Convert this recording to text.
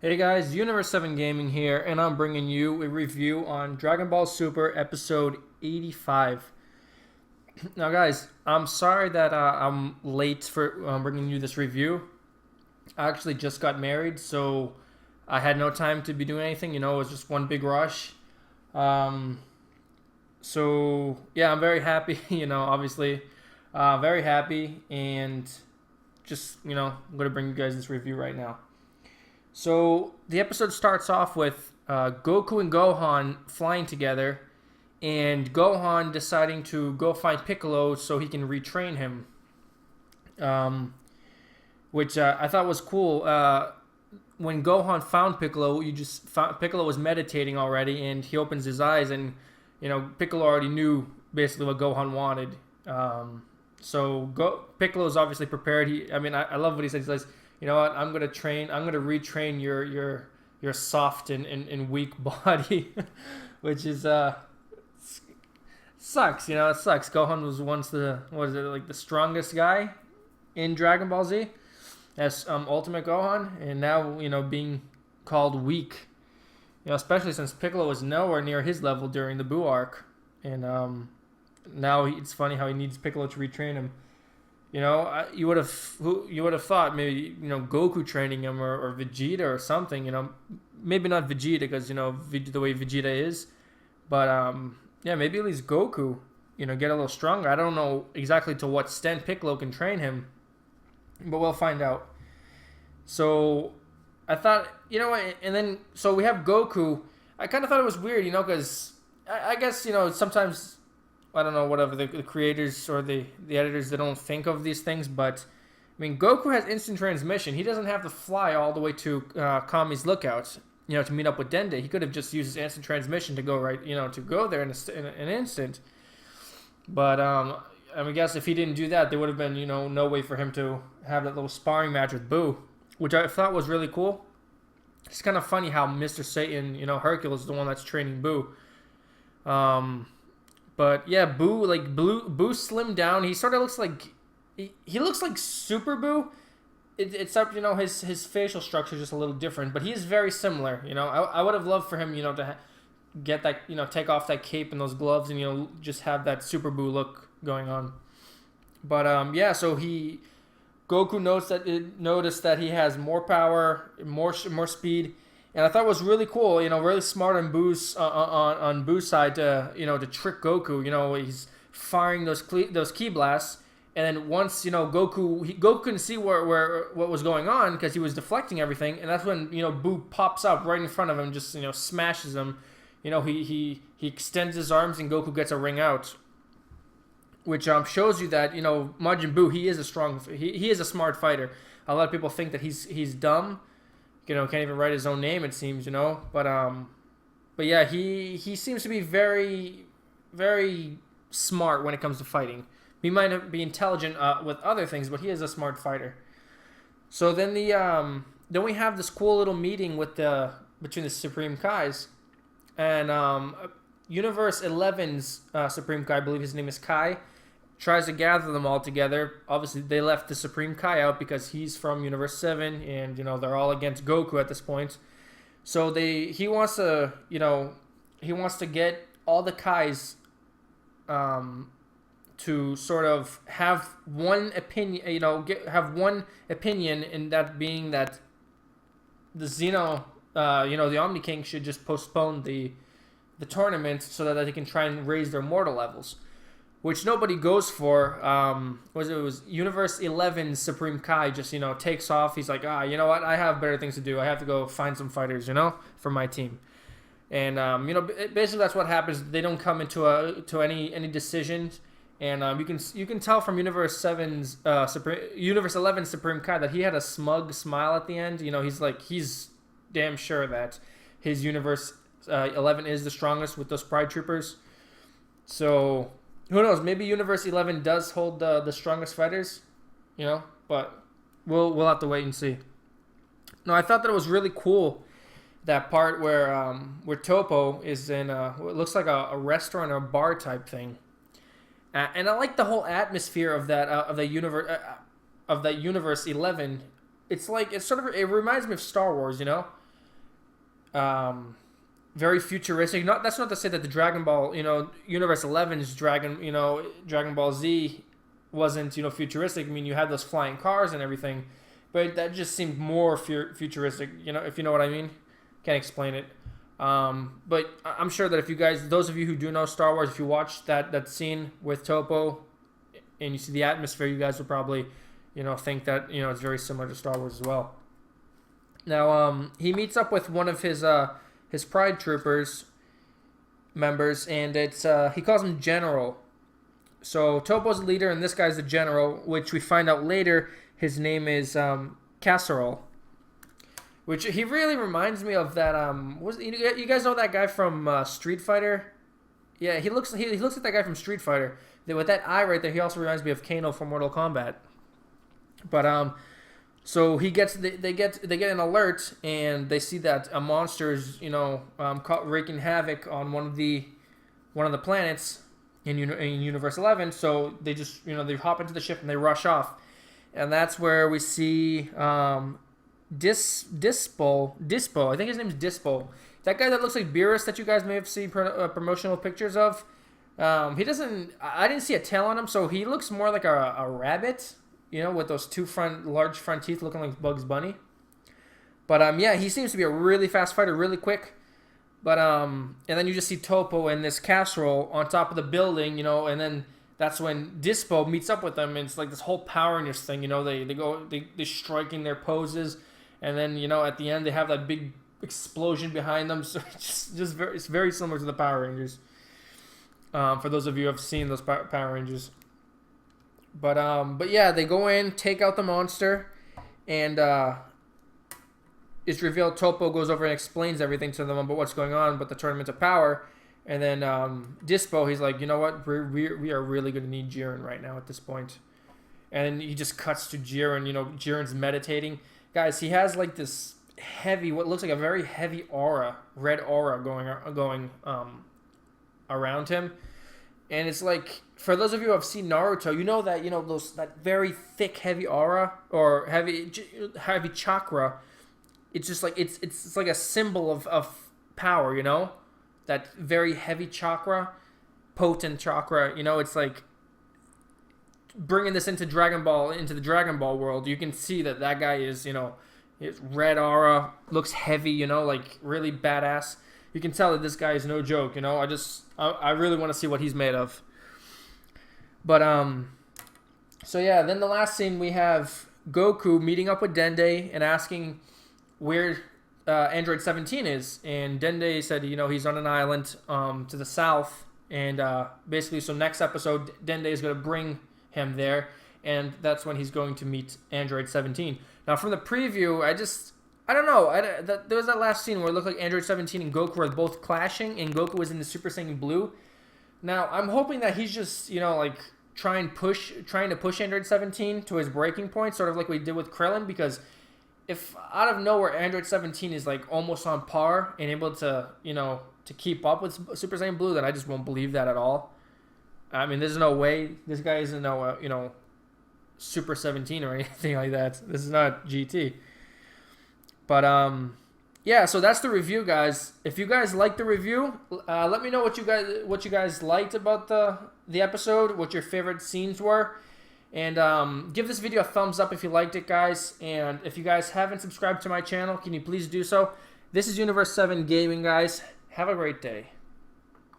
Hey guys, Universe 7 Gaming here, and I'm bringing you a review on Dragon Ball Super Episode 85. Now, guys, I'm sorry that I'm late for bringing you this review. I actually just got married, so I had no time to be doing anything. It was just one big rush. Um, yeah, I'm very happy, obviously. Very happy, and I'm going to bring you guys this review right now. So the episode starts off with Goku and Gohan flying together, and Gohan deciding to go find Piccolo so he can retrain him, um, which I thought was cool. When Gohan found Piccolo, Piccolo was meditating already, and he opens his eyes, and Piccolo already knew basically what Gohan wanted. Piccolo's obviously prepared. I love what he says. He says, "You know what? I'm gonna retrain your soft and weak body," which is sucks. It sucks. Gohan was once the strongest guy in Dragon Ball Z as Ultimate Gohan, and now being called weak. Especially since Piccolo was nowhere near his level during the Buu arc, and now it's funny how he needs Piccolo to retrain him. You would have thought maybe Goku training him or Vegeta or something. Maybe not Vegeta because the way Vegeta is, but yeah, maybe at least Goku. Get a little stronger. I don't know exactly to what extent Piccolo can train him, but we'll find out. So I thought, and then so we have Goku. I kind of thought it was weird, because I guess sometimes I don't know, whatever, the creators or the editors, they don't think of these things, but Goku has instant transmission. He doesn't have to fly all the way to Kami's lookout, to meet up with Dende. He could have just used his instant transmission to go to go there in an instant. But I guess if he didn't do that, there would have been no way for him to have that little sparring match with Buu, which I thought was really cool. It's kind of funny how Mr. Satan, Hercule is the one that's training Buu. But yeah, Buu slimmed down. He sort of looks like he looks like Super Buu, except his facial structure is just a little different. But he is very similar. I would have loved for him to get that take off that cape and those gloves and just have that Super Buu look going on. But yeah, so Goku noticed that he has more power, more speed. And I thought it was really cool, really smart on Boo's side to to trick Goku. He's firing those ki blasts, and then once Goku couldn't see what was going on because he was deflecting everything, and that's when Boo pops up right in front of him, just smashes him. He extends his arms and Goku gets a ring out, which shows you that Majin Buu, he is he is a smart fighter. A lot of people think that he's dumb. Can't even write his own name, it seems, but yeah, he seems to be very, very smart when it comes to fighting. He might not be intelligent with other things, but he is a smart fighter. So then then we have this cool little meeting between the Supreme Kais, and Universe 11's Supreme Kai, I believe his name is Kai, tries to gather them all together. Obviously, they left the Supreme Kai out because he's from Universe 7, and they're all against Goku at this point. So he wants to get all the Kais to sort of have one opinion, have one opinion, and that being that the Xeno, the Omni King should just postpone the tournament so that they can try and raise their mortal levels, which nobody goes for. It was Universe 11's Supreme Kai just takes off. He's like, you know what? I have better things to do. I have to go find some fighters, for my team. And basically that's what happens. They don't come into any decisions. And you can tell from Universe 11's Supreme Kai that he had a smug smile at the end. He's damn sure that his Universe 11 is the strongest with those Pride Troopers. So who knows? Maybe Universe 11 does hold the strongest fighters, but we'll have to wait and see. No, I thought that it was really cool, that part where Topo is in what looks like a restaurant or a bar type thing, and I like the whole atmosphere of that universe 11. It reminds me of Star Wars, very futuristic. Not that's not to say that the Dragon Ball, Universe 11's Dragon Ball Z wasn't futuristic. I mean, you had those flying cars and everything, but that just seemed more futuristic. If you know what I mean. Can't explain it. But I'm sure that if you guys, those of you who do know Star Wars, if you watch that scene with Topo and you see the atmosphere, you guys will probably, think that, it's very similar to Star Wars as well. Now, he meets up with one of his Pride Troopers members, and it's he calls him General. So Topo's the leader, and this guy's the General, which we find out later his name is Casserole. Which he really reminds me of that. You guys know that guy from Street Fighter? Yeah, he looks like that guy from Street Fighter. With that eye right there, he also reminds me of Kano from Mortal Kombat. But so they get an alert, and they see that a monster is wreaking havoc on one of the planets in Universe 11. So they just they hop into the ship and they rush off, and that's where we see. Dispo, I think his name's Dispo. That guy that looks like Beerus that you guys may have seen promotional pictures of. I didn't see a tail on him, so he looks more like a rabbit, with those two large front teeth looking like Bugs Bunny. But yeah, he seems to be a really fast fighter, really quick. But and then you just see Topo and this casserole on top of the building, and then that's when Dispo meets up with them, and it's like this whole Power Rangers thing, they're striking their poses. And then, at the end, they have that big explosion behind them. So it's very similar to the Power Rangers. For those of you who have seen those Power Rangers. But yeah, they go in, take out the monster, and it's revealed Topo goes over and explains everything to them about what's going on, but the Tournament of Power. And then Dispo, he's like, you know what? We are really going to need Jiren right now at this point. And he just cuts to Jiren. Jiren's meditating. Guys, he has like this heavy, what looks like a very heavy aura, red aura going around him, and it's like for those of you who have seen Naruto, that very thick, heavy aura or heavy chakra. It's just like it's like a symbol of power, that very heavy chakra, potent chakra. It's like. Bringing this into the Dragon Ball world, you can see that guy is, his red aura looks heavy, like really badass. You can tell that this guy is no joke, I really want to see what he's made of. But so yeah, then the last scene we have Goku meeting up with Dende and asking where Android 17 is, and Dende said he's on an island to the south, and basically so next episode Dende is going to bring him there, and that's when he's going to meet Android 17. Now, from the preview, I don't know. There was that last scene where it looked like Android 17 and Goku were both clashing, and Goku was in the Super Saiyan Blue. Now, I'm hoping that he's just, trying to push Android 17 to his breaking point, sort of like we did with Krillin, because if out of nowhere Android 17 is like almost on par and able to, to keep up with Super Saiyan Blue, then I just won't believe that at all. I mean, there's no way. This guy isn't no, Super 17 or anything like that. This is not GT. But, yeah, so that's the review, guys. If you guys liked the review, let me know what you guys liked about the episode, what your favorite scenes were. And give this video a thumbs up if you liked it, guys. And if you guys haven't subscribed to my channel, can you please do so? This is Universe 7 Gaming, guys. Have a great day.